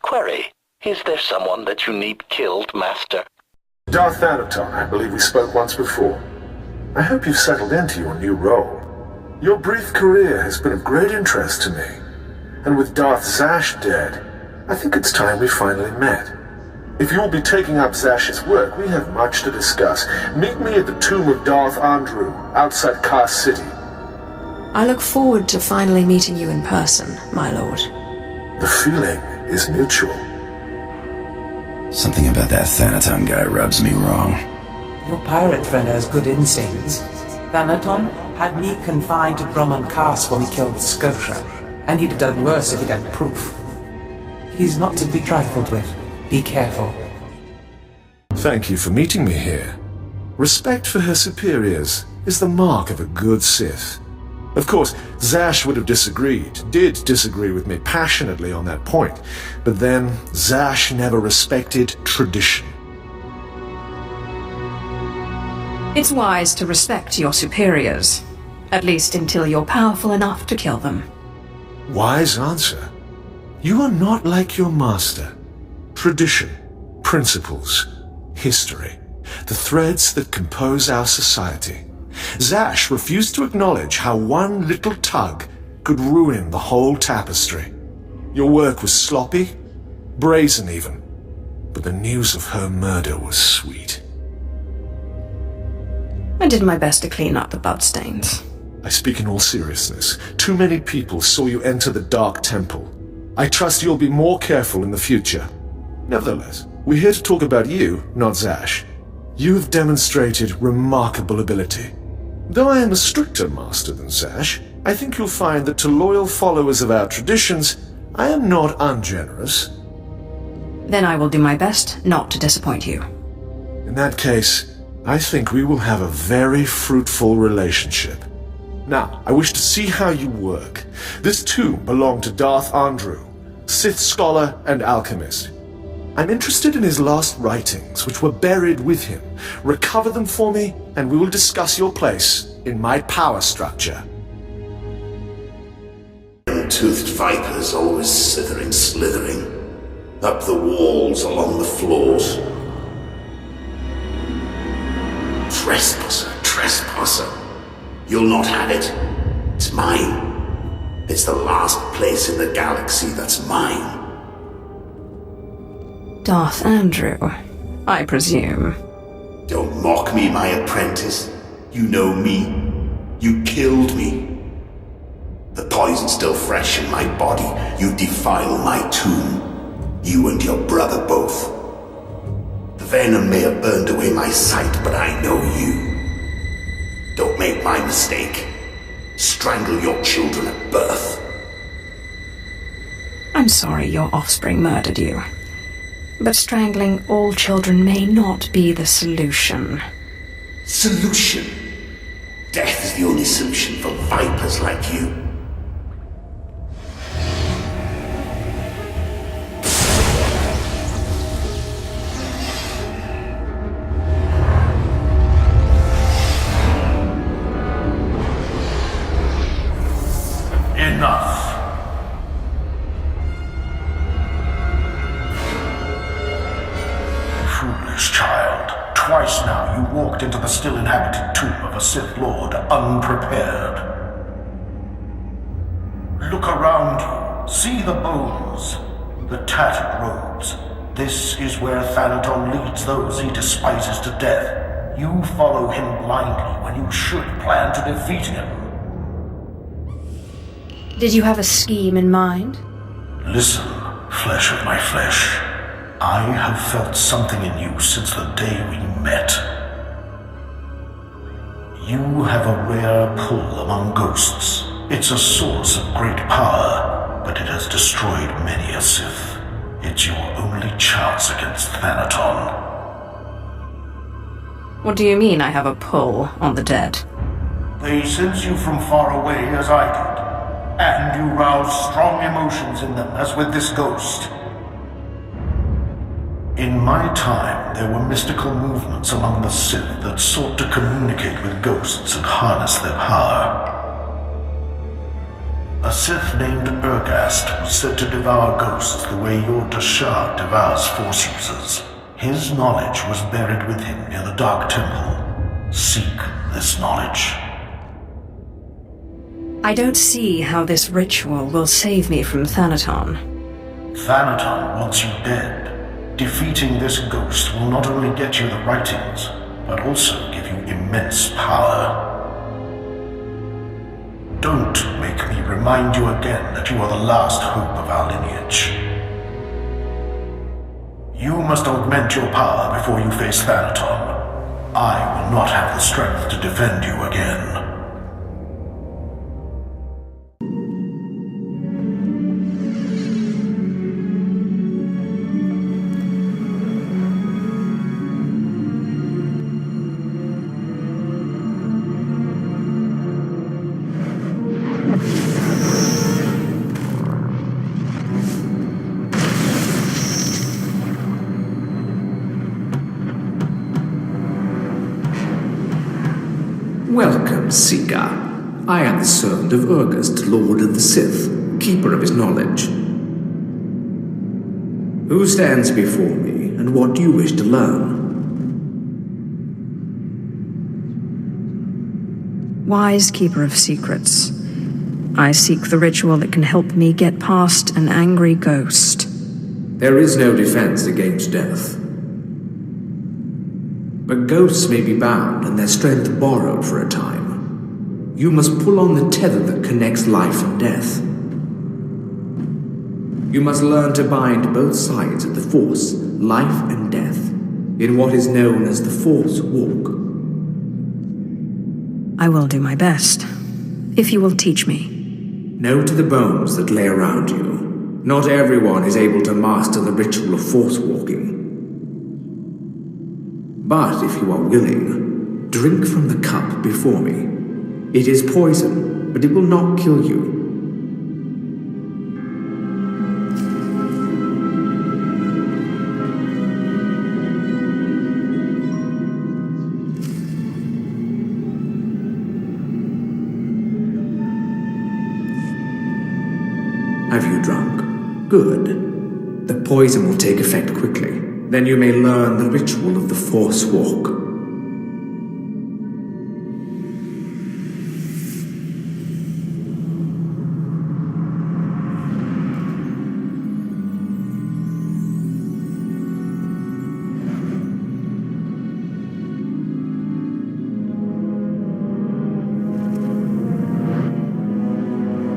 Query, is there someone that you need killed, Master? Darth Thanaton, I believe we spoke once before. I hope you've settled into your new role. Your brief career has been of great interest to me. And with Darth Zash dead, I think it's time we finally met. If you'll be taking up Zash's work, we have much to discuss. Meet me at the tomb of Darth Andrew, outside Car City. I look forward to finally meeting you in person, my lord. The feeling is mutual. Something about that Thanaton guy rubs me wrong. Your pirate friend has good instincts. Thanaton had me confined to Drummond Castle when he killed Scotia, and he'd have done worse if he'd had proof. He's not to be trifled with. Be careful. Thank you for meeting me here. Respect for her superiors is the mark of a good Sith. Of course, Zash would have did disagree with me passionately on that point, but then Zash never respected tradition. It's wise to respect your superiors, at least until you're powerful enough to kill them. Wise answer. You are not like your master. Tradition, principles, history, the threads that compose our society. Zash refused to acknowledge how one little tug could ruin the whole tapestry. Your work was sloppy, brazen even, but the news of her murder was sweet. I did my best to clean up the bloodstains. I speak in all seriousness. Too many people saw you enter the Dark Temple. I trust you'll be more careful in the future. Nevertheless, we're here to talk about you, not Zash. You have demonstrated remarkable ability. Though I am a stricter master than Zash, I think you'll find that to loyal followers of our traditions, I am not ungenerous. Then I will do my best not to disappoint you. In that case, I think we will have a very fruitful relationship. Now, I wish to see how you work. This tomb belonged to Darth Andrew, Sith scholar and alchemist. I'm interested in his last writings, which were buried with him. Recover them for me, and we will discuss your place in my power structure. Toothed vipers always slithering up the walls, along the floors. Trespasser. You'll not have it. It's mine. It's the last place in the galaxy that's mine. Darth Andrew, I presume. Don't mock me, my apprentice. You know me. You killed me. The poison's still fresh in my body. You defile my tomb. You and your brother both. The venom may have burned away my sight, but I know you. Don't make my mistake. Strangle your children at birth. I'm sorry your offspring murdered you. But strangling all children may not be the solution. Solution? Death is the only solution for vipers like you. Enough. Foolish child. Twice now you walked into the still inhabited tomb of a Sith Lord unprepared. Look around you. See the bones, the tattered robes. This is where Thanaton leads those he despises to death. You follow him blindly when you should plan to defeat him. Did you have a scheme in mind? Listen, flesh of my flesh. I have felt something in you since the day we met. You have a rare pull among ghosts. It's a source of great power, but it has destroyed many a Sith. It's your only chance against Thanaton. What do you mean I have a pull on the dead? They sense you from far away as I did, and you rouse strong emotions in them as with this ghost. In my time, there were mystical movements among the Sith that sought to communicate with ghosts and harness their power. A Sith named Urgast was said to devour ghosts the way your Dashar devours Force users. His knowledge was buried with him near the Dark Temple. Seek this knowledge. I don't see how this ritual will save me from Thanaton. Thanaton wants you dead. Defeating this ghost will not only get you the writings, but also give you immense power. Don't make me remind you again that you are the last hope of our lineage. You must augment your power before you face Thanaton. I will not have the strength to defend you again. Welcome, Seeker. I am the servant of Urgast, Lord of the Sith, keeper of his knowledge. Who stands before me, and what do you wish to learn? Wise keeper of secrets, I seek the ritual that can help me get past an angry ghost. There is no defense against death. But ghosts may be bound and their strength borrowed for a time. You must pull on the tether that connects life and death. You must learn to bind both sides of the Force, life and death, in what is known as the Force Walk. I will do my best, if you will teach me. Know to the bones that lay around you. Not everyone is able to master the ritual of Force Walking. But if you are willing, drink from the cup before me. It is poison, but it will not kill you. Have you drunk? Good. The poison will take effect quickly. Then you may learn the ritual of the Force Walk.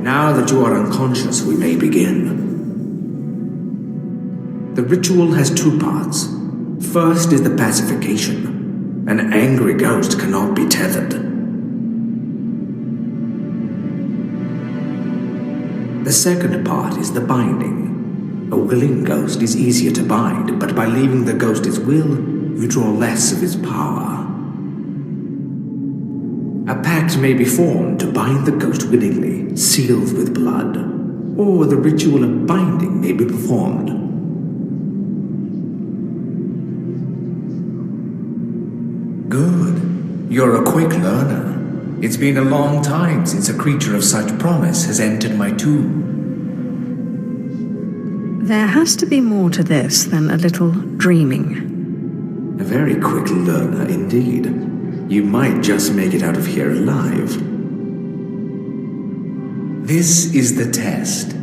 Now that you are unconscious, we may begin. The ritual has two parts. First is the pacification. An angry ghost cannot be tethered. The second part is the binding. A willing ghost is easier to bind, but by leaving the ghost his will, you draw less of his power. A pact may be formed to bind the ghost willingly, sealed with blood, or the ritual of binding may be performed. Good. You're a quick learner. It's been a long time since a creature of such promise has entered my tomb. There has to be more to this than a little dreaming. A very quick learner indeed. You might just make it out of here alive. This is the test.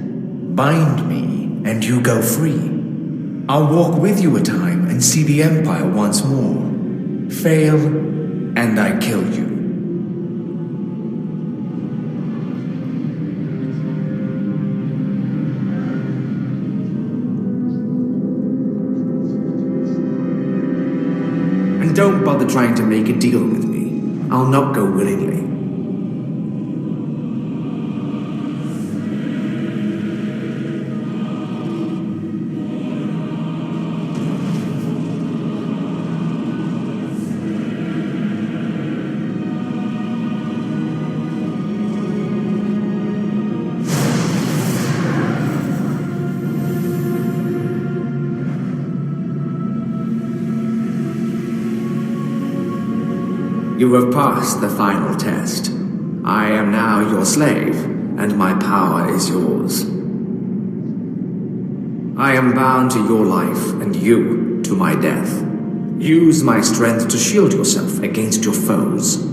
Bind me, and you go free. I'll walk with you a time and see the Empire once more. Fail, and I kill you. And don't bother trying to make a deal with me. I'll not go willingly. You have passed the final test. I am now your slave, and my power is yours. I am bound to your life, and you to my death. Use my strength to shield yourself against your foes.